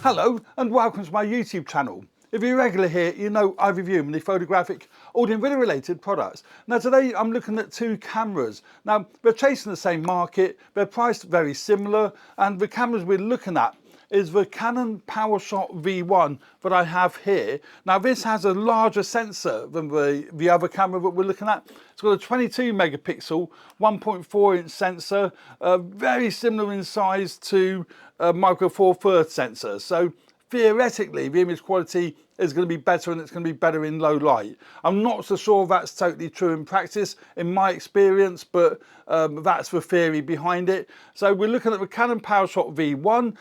Hello and welcome to my YouTube channel. If you're regular here, you know I review many photographic, audio and video related products. Now today I'm looking at two cameras. Now they're chasing the same market, they're priced very similar, and the cameras we're looking at is the Canon Powershot V1 that I have here. Now this has a larger sensor than the other camera that we're looking at. It's got a 22 megapixel 1.4 inch sensor, very similar in size to a Micro Four Thirds sensor. So theoretically the image quality is going to be better, and it's going to be better in low light. I'm not so sure that's totally true in practice in my experience, but that's the theory behind it. So we're looking at the Canon Powershot V1,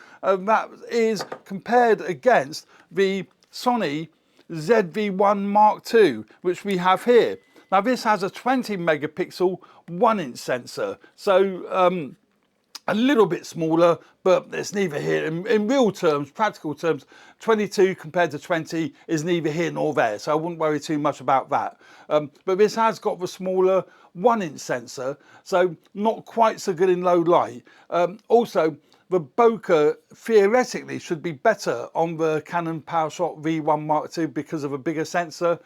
that is compared against the Sony ZV1-II, which we have here. Now this has a 20 megapixel 1 inch sensor, so a little bit smaller, but it's neither here. In real terms, practical terms, 22 compared to 20 is neither here nor there, so I wouldn't worry too much about that. But this has got the smaller 1 inch sensor, so not quite so good in low light. Also, the bokeh theoretically should be better on the Canon Powershot V1-II because of a bigger sensor,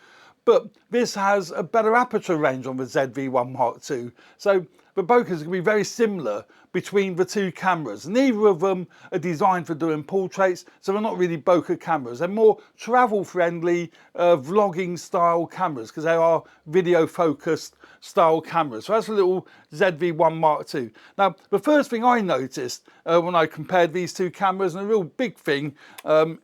but this has a better aperture range on the ZV1-II. So the bokeh is going to be very similar between the two cameras. Neither of them are designed for doing portraits, so they're not really bokeh cameras. They're more travel friendly, vlogging style cameras, because they are video focused style cameras. So that's a little ZV1-II. Now the first thing I noticed when I compared these two cameras, and a real big thing,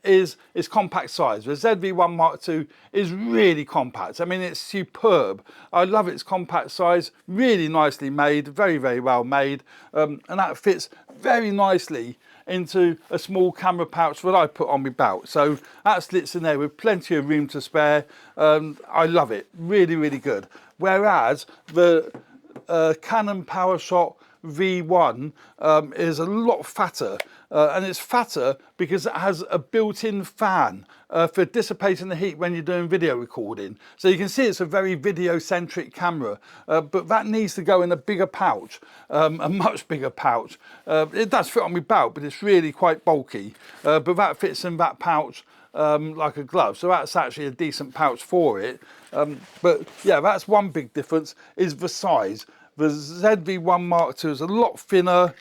is compact size. The ZV1-II is really compact. I mean, it's superb. I love its compact size, really nicely made, very, very well made, and that fits very nicely into a small camera pouch that I put on my belt. So that slits in there with plenty of room to spare. I love it, really, really good. Whereas the Canon Powershot V1 is a lot fatter, and it's fatter because it has a built-in fan for dissipating the heat when you're doing video recording. So you can see it's a very video-centric camera, but that needs to go in a bigger pouch, a much bigger pouch. It does fit on my belt, but it's really quite bulky, but that fits in that pouch like a glove, so that's actually a decent pouch for it. But yeah, that's one big difference, is the size. The ZV1-II is a lot thinner.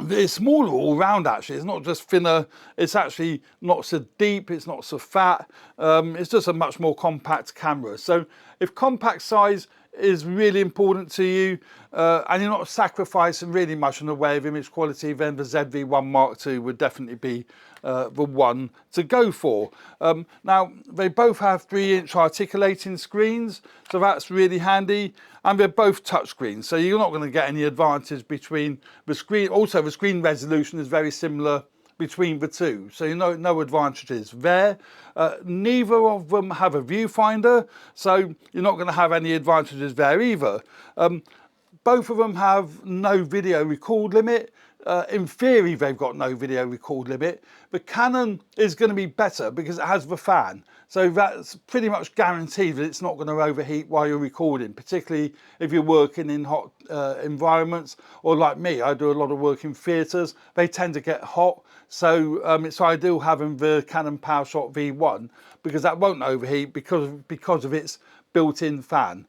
It's smaller all round actually. It's not just thinner, it's actually not so deep, it's not so fat. It's just a much more compact camera. So if compact size is really important to you, and you're not sacrificing really much in the way of image quality, then the ZV1-II would definitely be the one to go for. Now they both have 3-inch articulating screens, so that's really handy, and they're both touchscreens, so you're not going to get any advantage between the screen. Also the screen resolution is very similar between the two, so you know, no advantages there. Neither of them have a viewfinder, so you're not going to have any advantages there either. Both of them have no video record limit. In theory they've got no video record limit. The Canon is going to be better because it has the fan, so that's pretty much guaranteed that it's not going to overheat while you're recording, particularly if you're working in hot environments, or like me, I do a lot of work in theatres. They tend to get hot, so it's ideal having the Canon Powershot V1 because that won't overheat because of its built-in fan.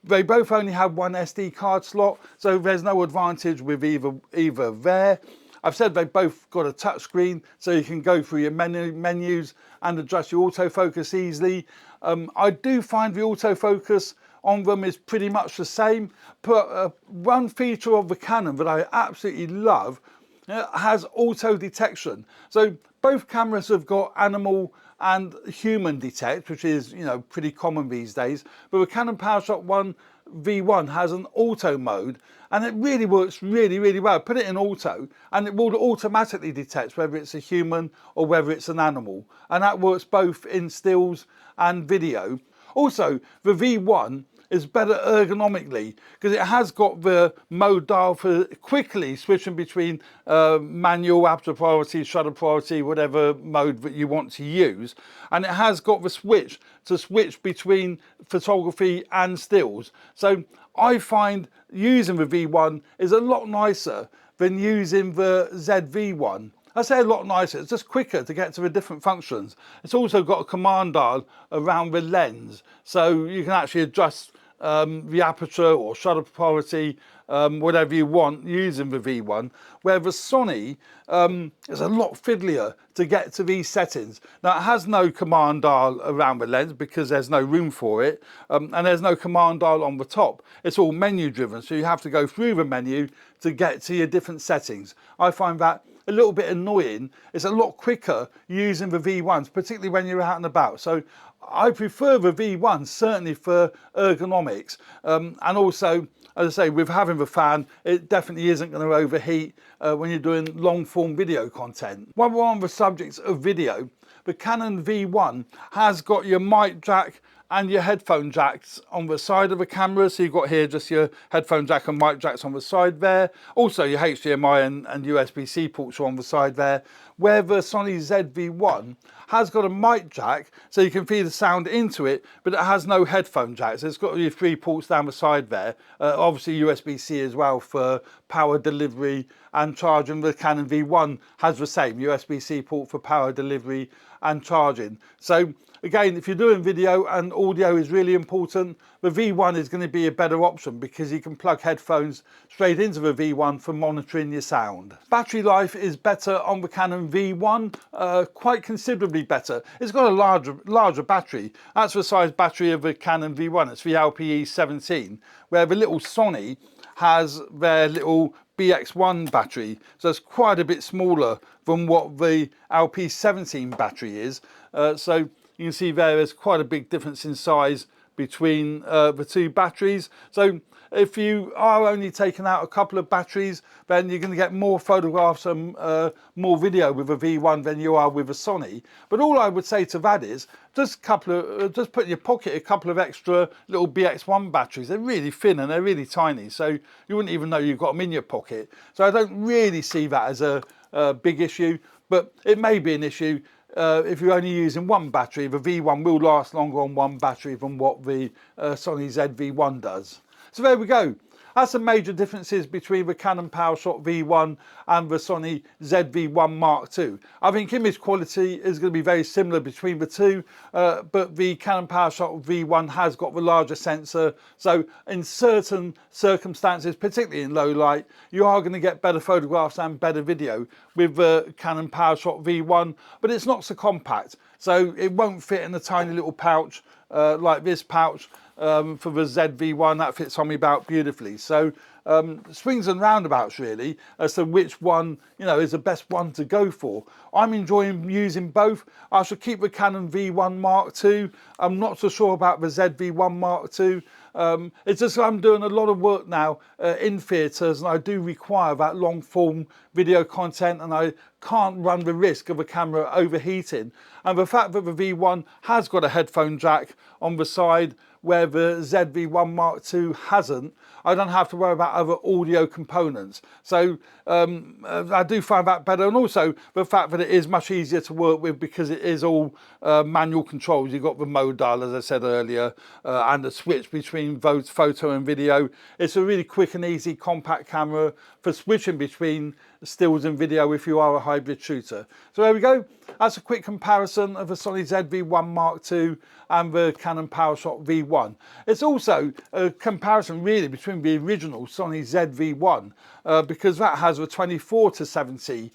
They both only have one SD card slot, so there's no advantage with either there. I've said they've both got a touch screen, so you can go through your menus and adjust your autofocus easily. I do find the autofocus on them is pretty much the same, but one feature of the Canon that I absolutely love has auto detection. So both cameras have got animal and human detect, which is, you know, pretty common these days, but the Canon Powershot V1 has an auto mode, and it really works really, really well. Put it in auto and it will automatically detect whether it's a human or whether it's an animal, and that works both in stills and video. Also the V1 is better ergonomically because it has got the mode dial for quickly switching between manual, aperture priority, shutter priority, whatever mode that you want to use, and it has got the switch to switch between photography and stills. So I find using the V1 is a lot nicer than using the ZV1. I say a lot nicer. It's just quicker to get to the different functions. It's also got a command dial around the lens, so you can actually adjust the aperture or shutter quality, whatever you want, using the V1, where the Sony is a lot fiddlier to get to these settings. Now, it has no command dial around the lens because there's no room for it, and there's no command dial on the top. It's all menu driven, so you have to go through the menu to get to your different settings. I find that a little bit annoying. It's a lot quicker using the V1s, particularly when you're out and about. So I prefer the V1 certainly for ergonomics, and also, as I say, with having the fan, it definitely isn't going to overheat when you're doing long form video content. While we're on the subject of video, the Canon V1 has got your mic jack and your headphone jacks on the side of the camera. So you've got here just your headphone jack and mic jacks on the side there. Also your HDMI and USB-C ports are on the side there. Where the Sony ZV1 has got a mic jack, so you can feed the sound into it, but it has no headphone jacks. It's got your 3 ports down the side there. Obviously USB-C as well for power delivery and charging. The Canon V1 has the same USB-C port for power delivery and charging. So again, if you're doing video and audio is really important, the V1 is going to be a better option because you can plug headphones straight into the V1 for monitoring your sound. Battery life is better on the Canon V1, quite considerably better. It's got a larger battery. That's the size battery of the Canon V1. It's the LPE17, where the little Sony has their little BX1 battery, so it's quite a bit smaller than what the LP17 battery is. So you can see there's quite a big difference in size between the 2 batteries. So if you are only taking out a couple of batteries, then you're going to get more photographs and more video with a V1 than you are with a Sony. But all I would say to that is just put in your pocket a couple of extra little BX1 batteries. They're really thin and they're really tiny, so you wouldn't even know you've got them in your pocket. So I don't really see that as a big issue, but it may be an issue. If you're only using one battery, the V1 will last longer on one battery than what the Sony ZV1 does. So there we go. That's some major differences between the Canon Powershot V1 and the Sony ZV1-II. I think image quality is going to be very similar between the two, but the Canon Powershot V1 has got the larger sensor. So in certain circumstances, particularly in low light, you are going to get better photographs and better video with the Canon Powershot V1, but it's not so compact. So it won't fit in a tiny little pouch like this pouch. For the ZV1, that fits on me about beautifully. So swings and roundabouts really as to which one is the best one to go for. I'm enjoying using both. I shall keep the Canon V1-II. I'm not so sure about the ZV1-II. It's just I'm doing a lot of work now in theatres, and I do require that long form video content, and I can't run the risk of a camera overheating. And the fact that the V1 has got a headphone jack on the side where the ZV1-II hasn't, I don't have to worry about other audio components. So I do find that better, and also the fact that it is much easier to work with because it is all manual controls. You've got the mode dial, as I said earlier, and the switch between photo and video. It's a really quick and easy compact camera for switching between stills and video if you are a hybrid shooter. So there we go. That's a quick comparison of the Sony ZV1-II and the Canon Powershot V1. It's also a comparison really between the original Sony ZV1 because that has a 24-70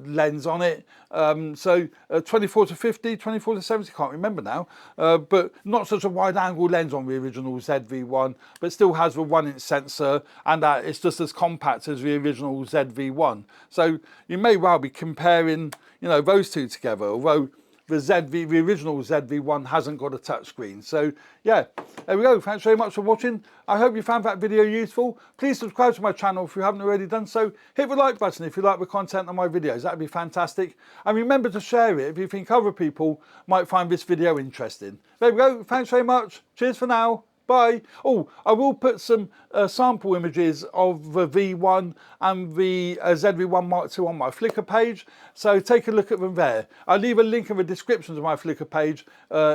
lens on it. So 24-50, 24-70, can't remember now, but not such a wide angle lens on the original ZV1, but still has the 1-inch sensor, and it's just as compact as the original ZV1. So you may well be comparing those two together, although the original ZV1 hasn't got a touchscreen. So yeah, there we go. Thanks very much for watching. I hope you found that video useful. Please subscribe to my channel if you haven't already done so. Hit the like button if you like the content on my videos. That'd be fantastic. And remember to share it if you think other people might find this video interesting. There we go. Thanks very much. Cheers for now. Bye. Oh, I will put some sample images of the V1 and the ZV1-II on my Flickr page, so take a look at them there. I'll leave a link in the description of my Flickr page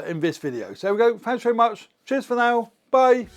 in this video. So there we go. Thanks very much. Cheers for now. Bye.